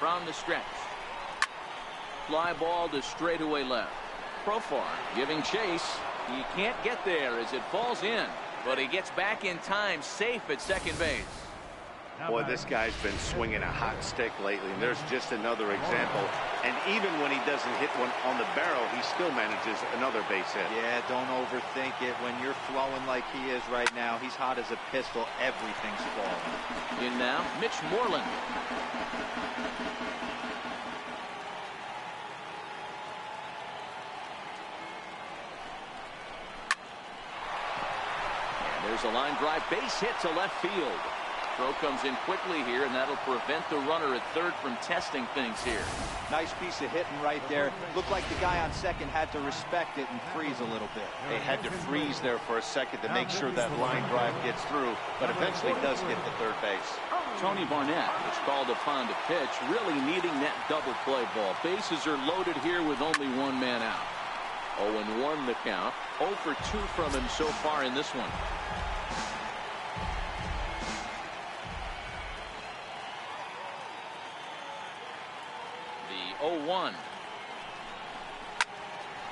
From the stretch. Fly ball to straightaway left. Profar giving chase. He can't get there as it falls in, but he gets back in time, safe at second base. Boy, this guy's been swinging a hot stick lately, and there's just another example. And even when he doesn't hit one on the barrel, he still manages another base hit. Yeah, don't overthink it. When you're flowing like he is right now, he's hot as a pistol. Everything's falling. In now, Mitch Moreland. There's a line drive base hit to left field. Throw comes in quickly here, and that'll prevent the runner at third from testing things here. Nice piece of hitting right there. Looked like the guy on second had to respect it and freeze a little bit. They had to freeze there for a second to make sure that line drive gets through, but eventually does hit the third base. Tony Barnett is called upon to pitch, really needing that double play ball. Bases are loaded here with only one man out. 0-1 the count. 0 for 2 from him so far in this one. The 0-1.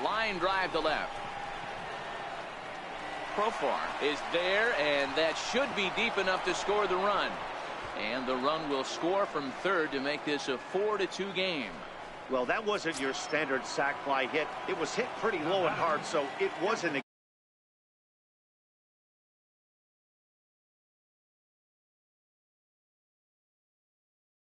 Line drive to left. Profar is there, and that should be deep enough to score the run. And the run will score from third to make this a 4-2 game. Well, that wasn't your standard sac fly hit. It was hit pretty low and hard, so it wasn't a